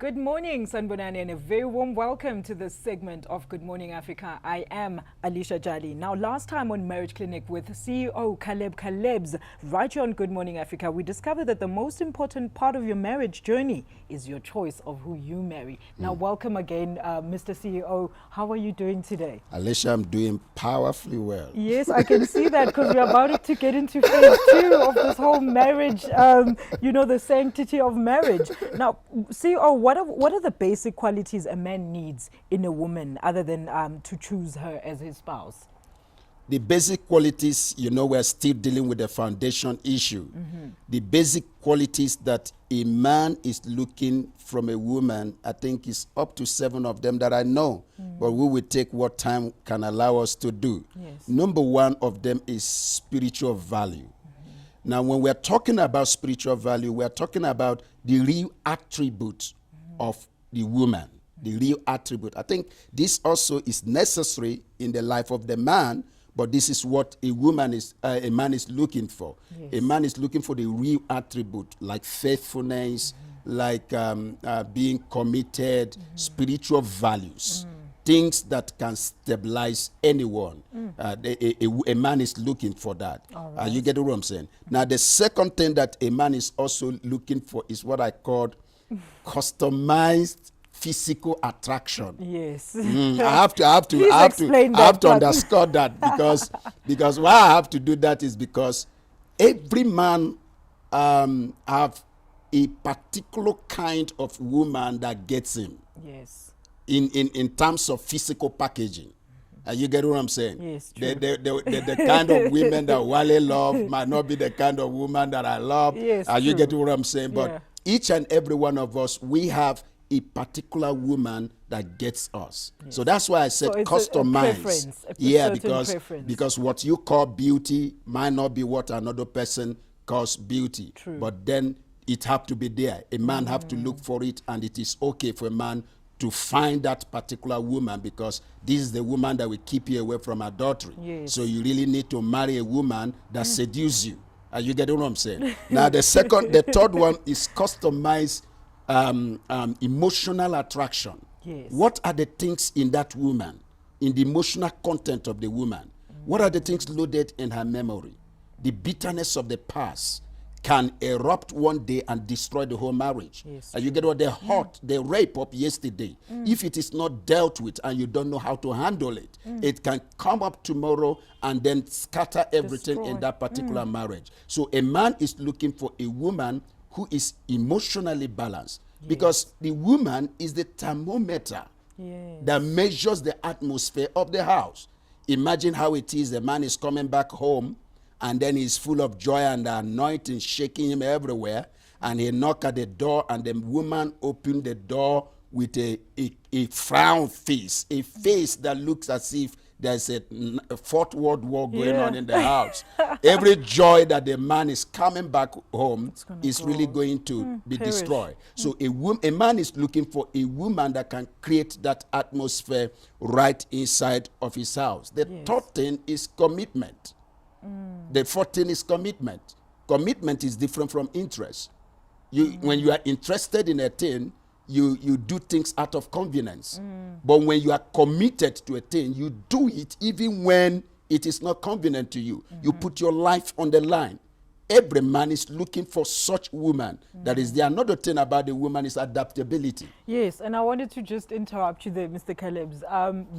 Good morning, Sanbonani, and a very warm welcome to this segment of Good Morning Africa. I am Alicia Jali. Now, last time on Marriage Clinic with CEO Caleb Calebs, right here on Good Morning Africa, we discovered that the most important part of your marriage journey is your choice of who you marry. Now, welcome again, Mr. CEO. How are you doing today? Alicia, I'm doing powerfully well. Yes, I can see that because we're about to get into phase 2 of this whole marriage, the sanctity of marriage. Now, CEO, what are the basic qualities a man needs in a woman other than to choose her as his spouse? The basic qualities, we're still dealing with the foundation issue. The basic qualities that a man is looking from a woman, I think is up to 7 of them that I know, but we will take what time can allow us to do. Yes. Number 1 of them is spiritual value. Now, when we're talking about spiritual value, we're talking about the real attribute of the woman, the real attribute. I think this also is necessary in the life of the man, but this is what a man is looking for. Yes. A man is looking for the real attribute, like faithfulness, like being committed, spiritual values. Things that can stabilize anyone. A man is looking for that. Right. You get what I'm saying? Now, the second thing that a man is also looking for is what I call customized physical attraction. Yes. I have to underscore that because why I have to do that is because every man have a particular kind of woman that gets him. Yes. In terms of physical packaging. You get what I'm saying? Yes, true. The kind of women that Wale love might not be the kind of woman that I love. Yes, you true. get what I'm saying? But Yeah. each and every one of us, we have a particular woman that gets us. Yes. So that's why I said So it's customize. a Yeah, certain preference. because what you call beauty might not be what another person calls beauty. True. But then it have to be there. A man have to look for it, and it is okay for a man to find that particular woman, because this is the woman that will keep you away from adultery. Yes. So you really need to marry a woman that seduces you. You get what I'm saying? Now, the third one is customized emotional attraction. Yes. What are the things in that woman, in the emotional content of the woman? What are the things loaded in her memory? The bitterness of the past can erupt one day and destroy the whole marriage. Yes, You get what the hurt, the rape of yesterday. If it is not dealt with and you don't know how to handle it, it can come up tomorrow and then scatter everything Destroy. in that particular marriage. So a man is looking for a woman who is emotionally balanced, because the woman is the thermometer Yes. that measures the atmosphere of the house. Imagine how it is, the man is coming back home and then he's full of joy and the anointing shaking him everywhere, and he knock at the door and the woman opened the door with a frown face, a face that looks as if there's a Fourth World War going on in the house. Every joy that the man is coming back home is really going to be perish. destroyed. So a man is looking for a woman that can create that atmosphere right inside of his house. The third thing is commitment. The fourth thing is commitment. Commitment is different from interest. When you are interested in a thing, you do things out of convenience. But when you are committed to a thing, you do it even when it is not convenient to you. You put your life on the line. Every man is looking for such woman. That is, the another thing about the woman is adaptability. Yes, and I wanted to just interrupt you there, Mr. Calebs.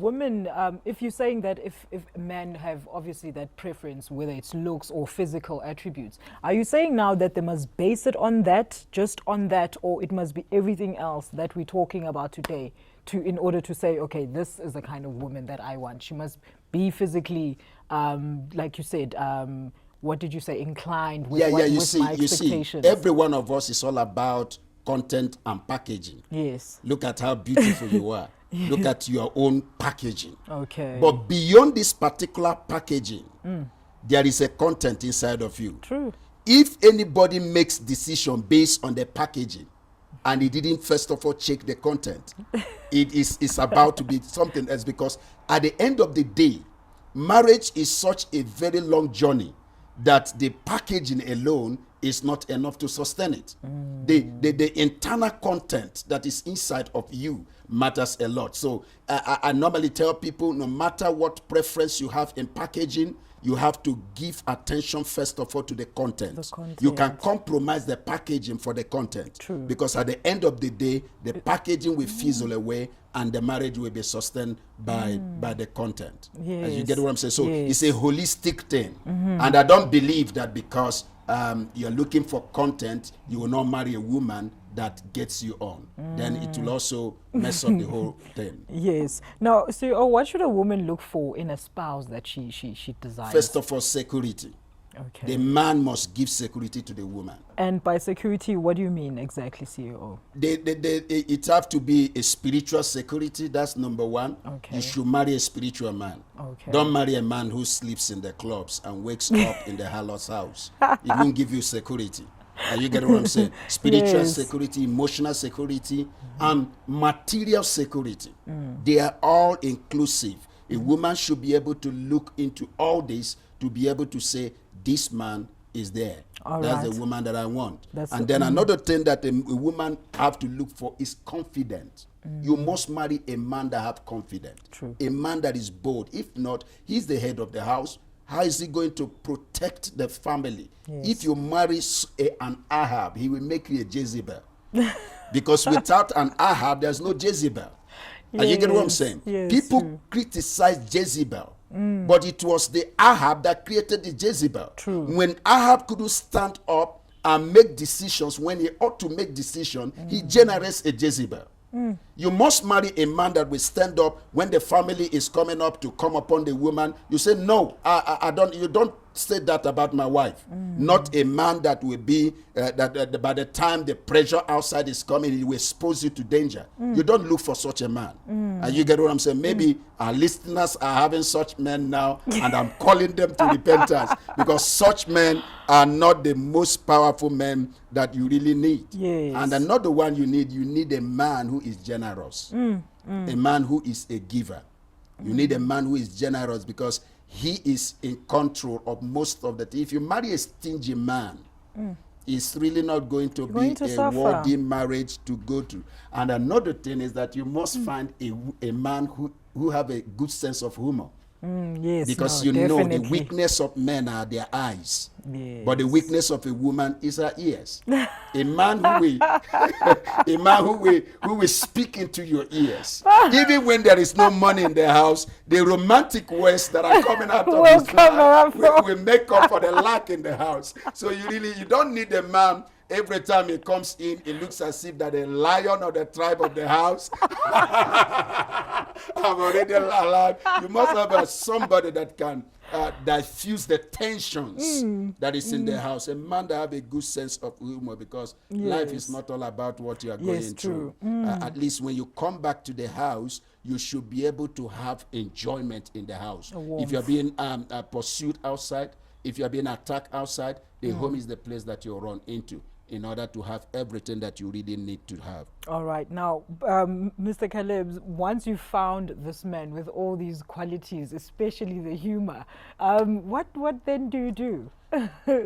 Women, if you're saying that if men have obviously that preference, whether it's looks or physical attributes, are you saying now that they must base it on that, just on that, or it must be everything else that we're talking about today in order to say, okay, this is the kind of woman that I want? She must be physically, like you said, what did you say, inclined with, my expectations? Every one of us is all about content and packaging. Yes. Look at how beautiful you are. Look at your own packaging. Okay. But beyond this particular packaging, there is a content inside of you. True. If anybody makes decision based on the packaging and he didn't first of all check the content, it's about to be something else, because at the end of the day, marriage is such a very long journey that the packaging alone is not enough to sustain it. The internal content that is inside of you matters a lot. So I normally tell people, no matter what preference you have in packaging, you have to give attention first of all to the content. You can compromise the packaging for the content. True. Because at the end of the day, the packaging will fizzle away and the marriage will be sustained by the content. Yes. You get what I'm saying? So yes. it's a holistic thing. And I don't believe that because you're looking for content, you will not marry a woman that gets you on. Then it will also mess up the whole thing. Yes. Now, so what should a woman look for in a spouse that she desires? First of all, security. Okay. The man must give security to the woman. And by security, what do you mean exactly, CEO? It have to be a spiritual security. That's number one. Okay. You should marry a spiritual man. Okay. Don't marry a man who sleeps in the clubs and wakes up in the harlot's house. It won't give you security. You get what I'm saying? Spiritual Yes. security, emotional security, and material security. They are all inclusive. A woman should be able to look into all this to be able to say, this man is there. All That's right. the woman that I want. That's And then another thing that a woman have to look for is confidence. You must marry a man that have confidence. True. A man that is bold. If not, he's the head of the house. How is he going to protect the family? Yes. If you marry an Ahab, he will make you a Jezebel. Because without an Ahab, there's no Jezebel. And you get what I'm Yes, saying? yes, People true. criticize Jezebel, but it was the Ahab that created the Jezebel. True. When Ahab couldn't stand up and make decisions when he ought to make decisions, he generates a Jezebel. You must marry a man that will stand up when the family is coming up to come upon the woman. You say, no, I don't. You don't say that about my wife. Not a man that will be that by the time the pressure outside is coming, he will expose you to danger. You don't look for such a man. And you get what I'm saying? Maybe our listeners are having such men now, and I'm calling them to repentance, because such men are not the most powerful men that you really need. Yes. And another one you need a man who is generous. A man who is a giver. You need a man who is generous, because he is in control of most of the things. If you marry a stingy man, it's really not going to be a suffer. worthy marriage to go to. And another thing is that you must find a man who have a good sense of humor. Yes. Because no, you know the definitely. weakness of men are their eyes. Yes. But the weakness of a woman is her ears. A man who will speak into your ears. Even when there is no money in the house, the romantic words that are coming out of his mouth will make up for the lack in the house. So you don't need a man. Every time he comes in, it looks as if that a lion of the tribe of the house. I'm already allowed. You must have somebody that can diffuse the tensions that is in the house. A man that have a good sense of humor, because life is not all about what you are going through. At least when you come back to the house, you should be able to have enjoyment in the house. If you're being pursued outside, if you're being attacked outside, the home is the place that you run into, in order to have everything that you really need to have. All right. Now, Mr. Caleb, once you found this man with all these qualities, especially the humor, what then do you do?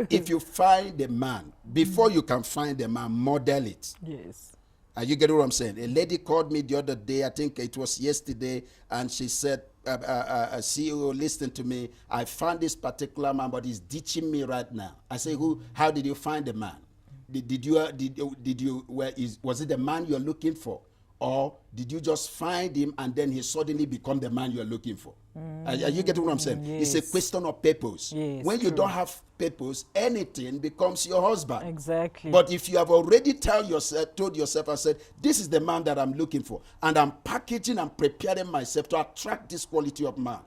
If you find a man, before you can find a man, model it. Yes. You get what I'm saying? A lady called me the other day, I think it was yesterday, and she said, CEO, listen to me. I found this particular man, but he's ditching me right now. I say, how did you find the man? Was it the man you're looking for, or did you just find him and then he suddenly become the man you're looking for? You get what I'm saying? Yes. It's a question of purpose. Yes, when you true. don't have purpose, anything becomes your husband. Exactly. But if you have already told yourself and said, this is the man that I'm looking for, and I'm packaging and preparing myself to attract this quality of man.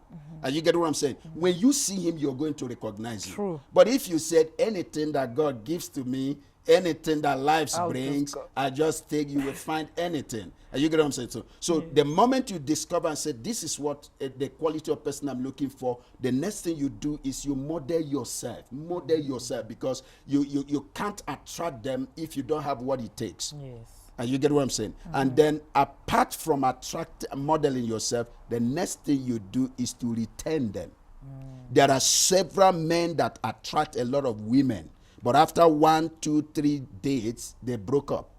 And you get what I'm saying? When you see him, you're going to recognize him. True. But if you said, anything that God gives to me, anything that life brings, I just take, you will find anything. And you get what I'm saying? So the moment you discover and say, this is what the quality of person I'm looking for, the next thing you do is you model yourself. Model yourself, because you can't attract them if you don't have what it takes. Yes. And you get what I'm saying? And then apart from modeling yourself, the next thing you do is to retain them. There are several men that attract a lot of women, But after 1, 2, 3 dates, they broke up.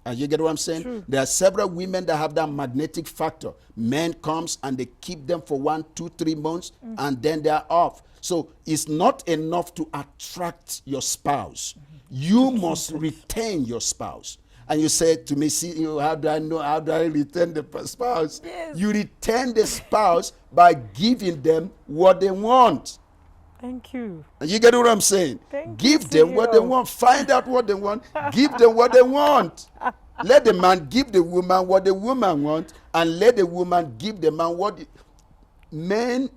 And you get what I'm saying? True. There are several women that have that magnetic factor. Men comes and they keep them for 1, 2, 3 months, and then they are off. So it's not enough to attract your spouse. You must retain your spouse. And you said to me, see, how do I know? How do I retain the spouse? Yes. You retain the spouse by giving them what they want. Thank you. And you get what I'm saying? Give them what they want. Find out what they want. Give them what they want. Let the man give the woman what the woman wants, and let the woman give the man what men.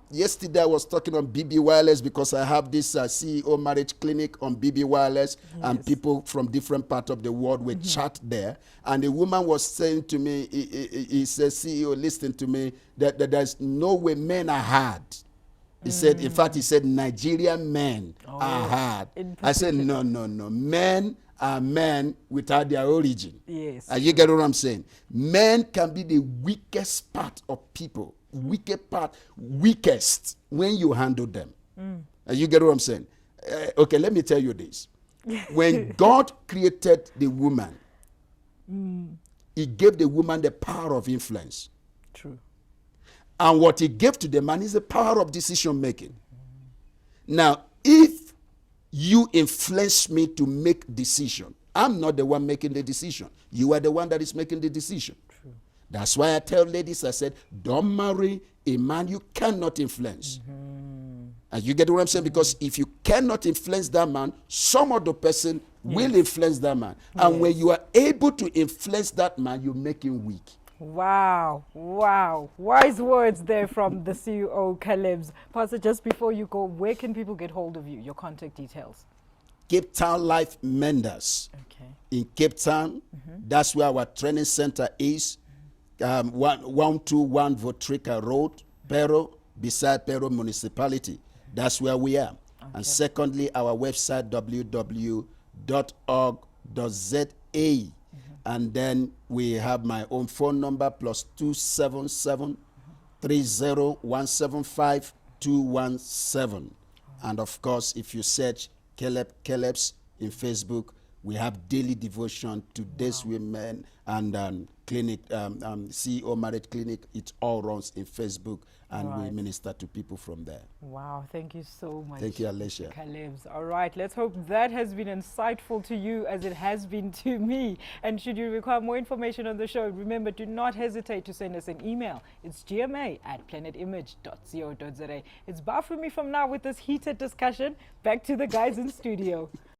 Yesterday I was talking on BB Wireless because I have this CEO marriage clinic on BB Wireless, and people from different parts of the world will chat there. And the woman was saying to me, he says, CEO, listen to me, that there's no way men are hard. He said, in fact, he said, Nigerian men are hard. I said, no. Men are men without their origin. Yes. You get what I'm saying? Men can be the weakest part of people. Weakest when you handle them. You get what I'm saying? Okay, let me tell you this. When God created the woman, he gave the woman the power of influence. True. And what he gave to the man is the power of decision making. Now, if you influence me to make decision, I'm not the one making the decision. You are the one that is making the decision. True. That's why I tell ladies, I said, don't marry a man you cannot influence. And you get what I'm saying? Because if you cannot influence that man, some other person will influence that man. And when you are able to influence that man, you make him weak. Wow. Wise words there from the CEO, Caleb's. Pastor, just before you go, where can people get hold of you, your contact details? Cape Town Life Menders. Okay. In Cape Town, that's where our training center is. 121 Votrica Road, Pero, beside Pero Municipality. That's where we are. Okay. And secondly, our website, www.org.za. And then we have my own phone number, +277 30 217. And of course, if you search Caleb's in Facebook, we have daily devotion to these women and clinic, CEO Marriage Clinic. It all runs in Facebook, and we minister to people from there. Wow, thank you so much. Thank you, Alicia. Caleb's. All right, let's hope that has been insightful to you as it has been to me. And should you require more information on the show, remember, do not hesitate to send us an email. It's gma@planetimage.co.za. It's bye from me from now with this heated discussion. Back to the guys in studio.